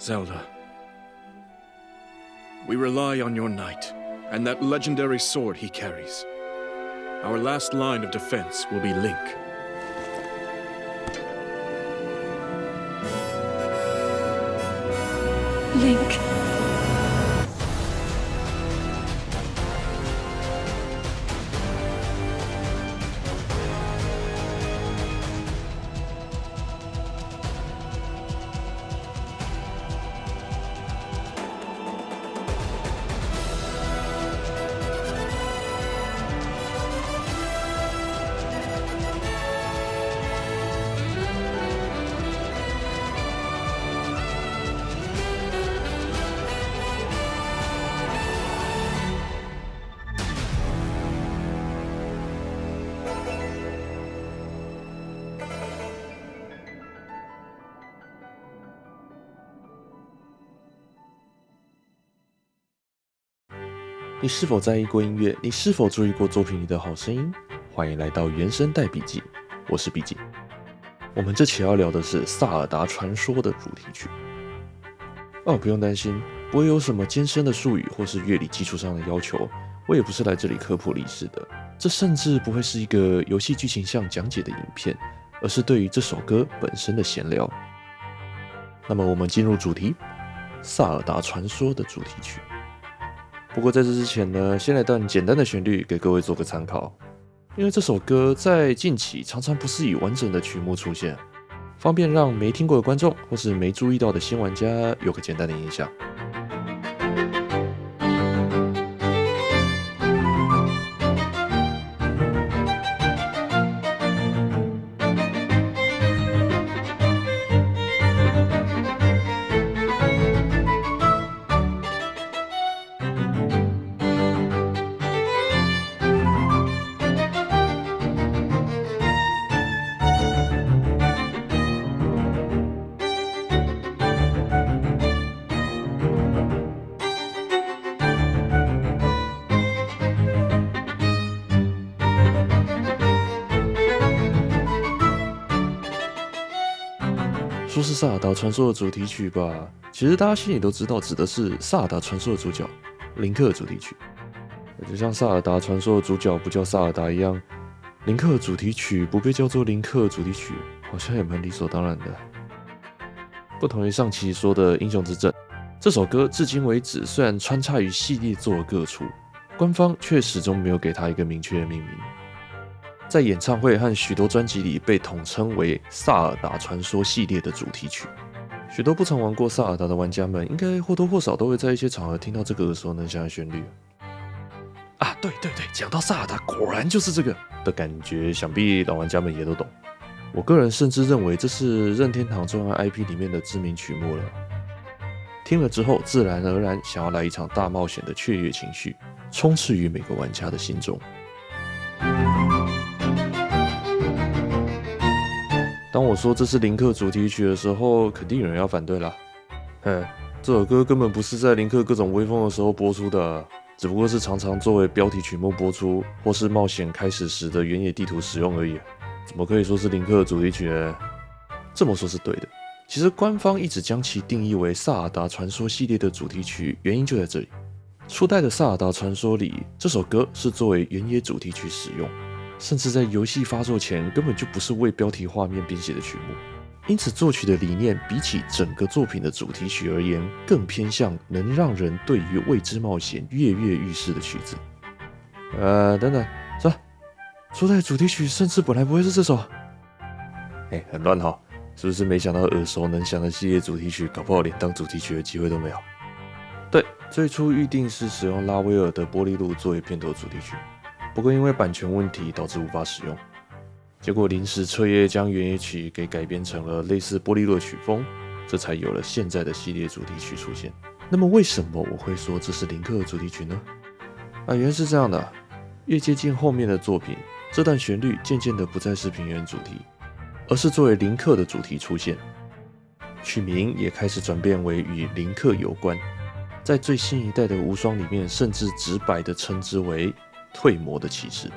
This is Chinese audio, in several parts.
Zelda. We rely on your knight, and that legendary sword he carries. Our last line of defense will be Link. Link.你是否在意过音乐？你是否注意过作品里的好声音？欢迎来到原声带笔记，我是笔记。我们这期要聊的是《萨尔达传说》的主题曲。不用担心，不会有什么艰深的术语或是乐理基础上的要求。我也不是来这里科普历史的，这甚至不会是一个游戏剧情向讲解的影片，而是对于这首歌本身的闲聊。那么我们进入主题，《萨尔达传说》的主题曲。不过在这之前呢，先来段简单的旋律给各位做个参考，因为这首歌在近期常常不是以完整的曲目出现，方便让没听过的观众或是没注意到的新玩家有个简单的印象。说是萨尔达传说的主题曲吧，其实大家心里都知道，指的是萨尔达传说的主角林克的主题曲。就像萨尔达传说的主角不叫萨尔达一样，林克的主题曲不被叫做林克主题曲，好像也蛮理所当然的。不同于上期说的英雄之证，这首歌至今为止虽然穿插于系列作的各处，官方却始终没有给它一个明确的命名。在演唱会和许多专辑里被统称为萨尔达传说系列的主题曲。许多不曾玩过萨尔达的玩家们，应该或多或少都会在一些场合听到这个耳熟能详的旋律。对，讲到萨尔达，果然就是这个的感觉，想必老玩家们也都懂。我个人甚至认为这是任天堂重要 IP 里面的知名曲目了。听了之后，自然而然想要来一场大冒险的雀跃情绪，充斥于每个玩家的心中。当我说这是林克主题曲的时候，肯定有人要反对啦。这首歌根本不是在林克各种威风的时候播出的，只不过是常常作为标题曲目播出，或是冒险开始时的原野地图使用而已。怎么可以说是林克的主题曲呢？这么说是对的。其实官方一直将其定义为萨尔达传说系列的主题曲，原因就在这里。初代的萨尔达传说里，这首歌是作为原野主题曲使用。甚至在游戏发售前根本就不是为标题画面编写的曲目，因此作曲的理念比起整个作品的主题曲而言，更偏向能让人对于未知冒险跃跃欲试的曲子。等等，初代主题曲甚至本来不会是这首。很乱哈，是不是没想到耳熟能详的系列主题曲，搞不好连当主题曲的机会都没有？对，最初预定是使用拉威尔的《玻璃路》作为片头主题曲。不过因为版权问题导致无法使用，结果临时彻夜将原野曲给改编成了类似玻璃路的曲风，这才有了现在的系列主题曲出现。那么为什么我会说这是林克的主题曲呢？原来是这样的，越接近后面的作品，这段旋律渐渐的不再是平原主题，而是作为林克的主题出现，曲名也开始转变为与林克有关，在最新一代的无双里面，甚至直白的称之为退魔的骑士。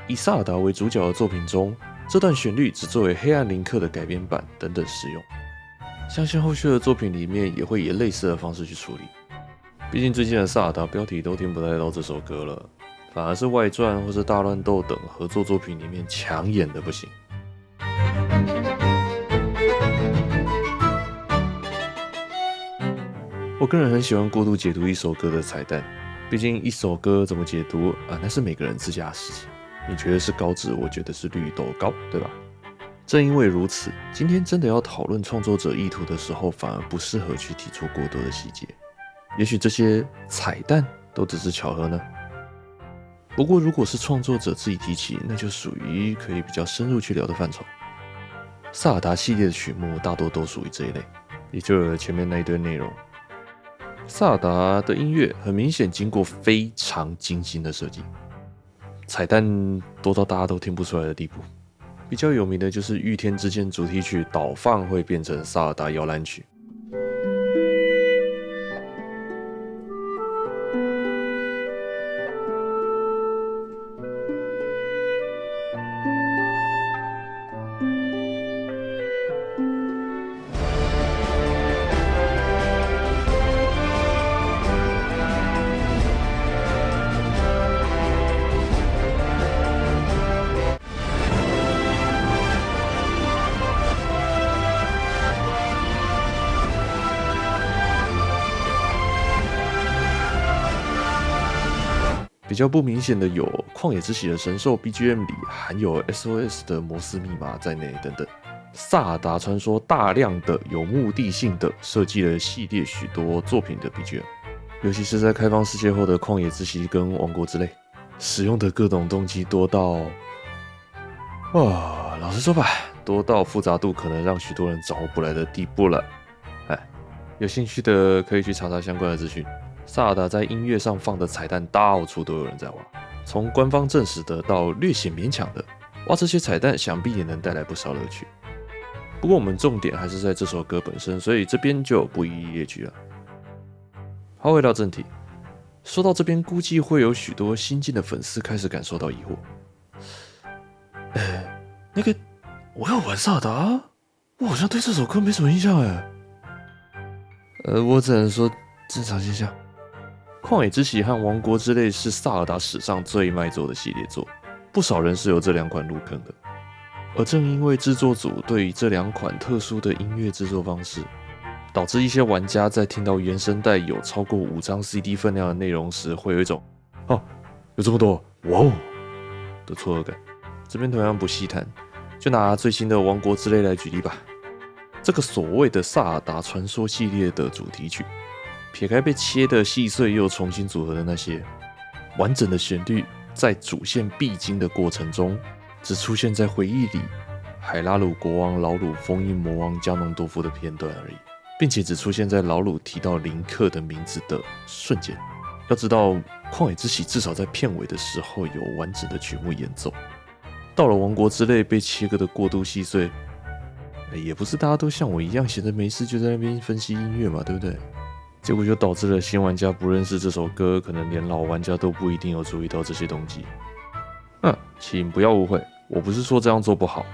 以萨尔达为主角的作品中，这段旋律只作为黑暗林克的改编版等等使用。相信后续的作品里面也会以类似的方式去处理。毕竟最近的萨尔达标题都听不太到这首歌了，反而是外传或是大乱斗等合作作品里面抢眼的不行。我个人很喜欢过度解读一首歌的彩蛋，毕竟一首歌怎么解读啊，那是每个人自家的事情。你觉得是高质，我觉得是绿豆糕，对吧？正因为如此，今天真的要讨论创作者意图的时候，反而不适合去提出过多的细节。也许这些彩蛋都只是巧合呢。不过如果是创作者自己提起，那就属于可以比较深入去聊的范畴。萨尔达系列的曲目大多都属于这一类，也就有了前面那一堆内容。萨尔达的音乐很明显经过非常精心的设计，彩蛋多到大家都听不出来的地步。比较有名的就是《御天之剑》主题曲导放会变成萨尔达摇篮曲。比较不明显的有《旷野之息》的神兽 BGM 里含有 SOS 的摩斯密码在内等等。萨尔达传说大量的有目的性的设计了系列许多作品的 BGM， 尤其是在开放世界后的旷野之息跟王国之泪，使用的各种动机多到，老实说吧，多到复杂度可能让许多人掌握不来的地步了。有兴趣的可以去查查相关的资讯。萨尔达在音乐上放的彩蛋到处都有人在挖，从官方证实的到略显勉强的，挖这些彩蛋想必也能带来不少乐趣。不过我们重点还是在这首歌本身，所以这边就不一一列举了。好，回到正题，说到这边，估计会有许多新进的粉丝开始感受到疑惑。那个，我要玩萨尔达，我好像对这首歌没什么印象哎。我只能说正常现象。旷野之息和王国之泪是萨尔达史上最卖座的系列作，不少人是由这两款入坑的。而正因为制作组对于这两款特殊的音乐制作方式，导致一些玩家在听到原声带有超过5张 CD 分量的内容时，会有一种有这么多哇哦的错愕感。这边同样不细谈，就拿最新的王国之泪来举例吧。这个所谓的萨尔达传说系列的主题曲，撇开被切得细碎又重新组合的那些，完整的旋律在主线必经的过程中，只出现在回忆里海拉鲁国王老鲁封印魔王加农多夫的片段而已，并且只出现在老鲁提到林克的名字的瞬间。要知道，旷野之息至少在片尾的时候有完整的曲目演奏，到了王国之泪被切割的过度细碎，也不是大家都像我一样闲着没事就在那边分析音乐嘛，对不对？结果就导致了新玩家不认识这首歌，可能连老玩家都不一定有注意到这些动机。请不要误会，我不是说这样做不好，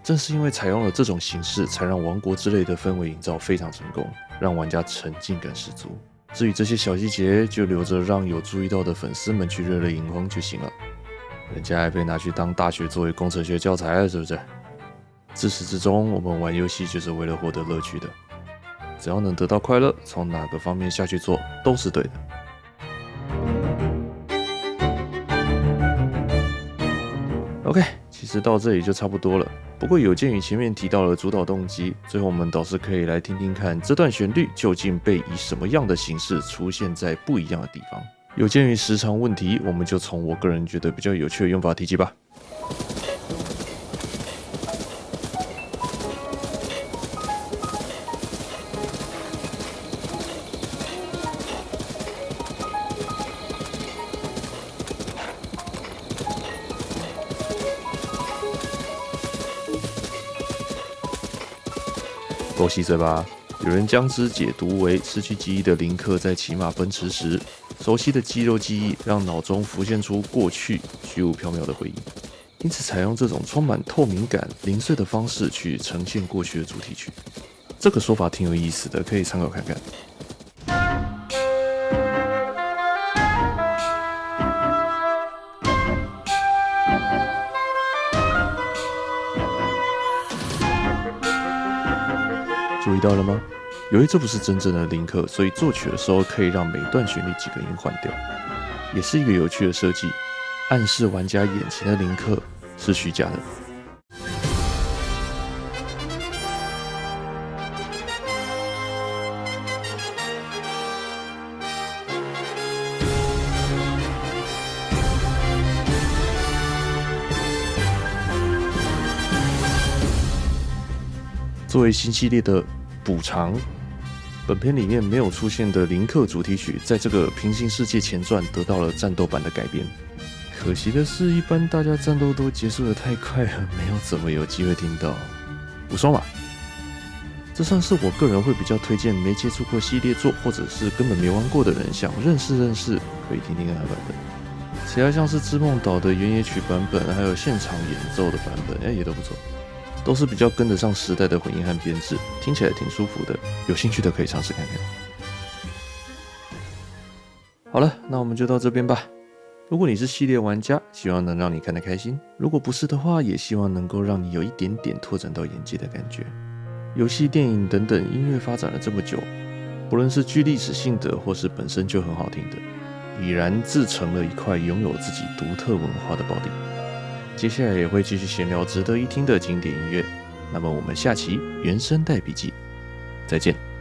正是因为采用了这种形式，才让王国之泪的氛围营造非常成功，让玩家沉浸感十足。至于这些小细节，就留着让有注意到的粉丝们去热泪盈眶就行了。人家还被拿去当大学作为工程学教材了，是不是？自始至终，我们玩游戏就是为了获得乐趣的，只要能得到快乐，从哪个方面下去做都是对的。OK， 其实到这里就差不多了。不过有鉴于前面提到了主导动机，最后我们倒是可以来听听看这段旋律究竟被以什么样的形式出现在不一样的地方。有鉴于时长问题，我们就从我个人觉得比较有趣的用法提起吧。够细碎吧？有人将之解读为失去记忆的林克在骑马奔驰时，熟悉的肌肉记忆让脑中浮现出过去虚无缥缈的回忆，因此采用这种充满透明感、零碎的方式去呈现过去的主题曲。这个说法挺有意思的，可以参考看看。注意到了吗？由于这不是真正的林克，所以作曲的时候可以让每段旋律几个音换掉，也是一个有趣的设计，暗示玩家眼前的林克是虚假的。作为新系列的补偿，本片里面没有出现的林克主题曲，在这个平行世界前传得到了战斗版的改编。可惜的是，一般大家战斗都结束得太快了，没有怎么有机会听到。无双嘛，这算是我个人会比较推荐没接触过系列作，或者是根本没玩过的人，想认识认识，可以听听看版本。其他像是织梦岛的原野曲版本，还有现场演奏的版本，也都不错。都是比较跟得上时代的混音和编制，听起来挺舒服的，有兴趣的可以尝试看看。好了，那我们就到这边吧。如果你是系列玩家，希望能让你看得开心；如果不是的话，也希望能够让你有一点点拓展到眼界的感觉。游戏、电影等等音乐发展了这么久，不论是具历史性的，或是本身就很好听的，已然自成了一块拥有自己独特文化的宝地。接下来也会继续闲聊值得一听的经典音乐，那么我们下期原声带笔记再见。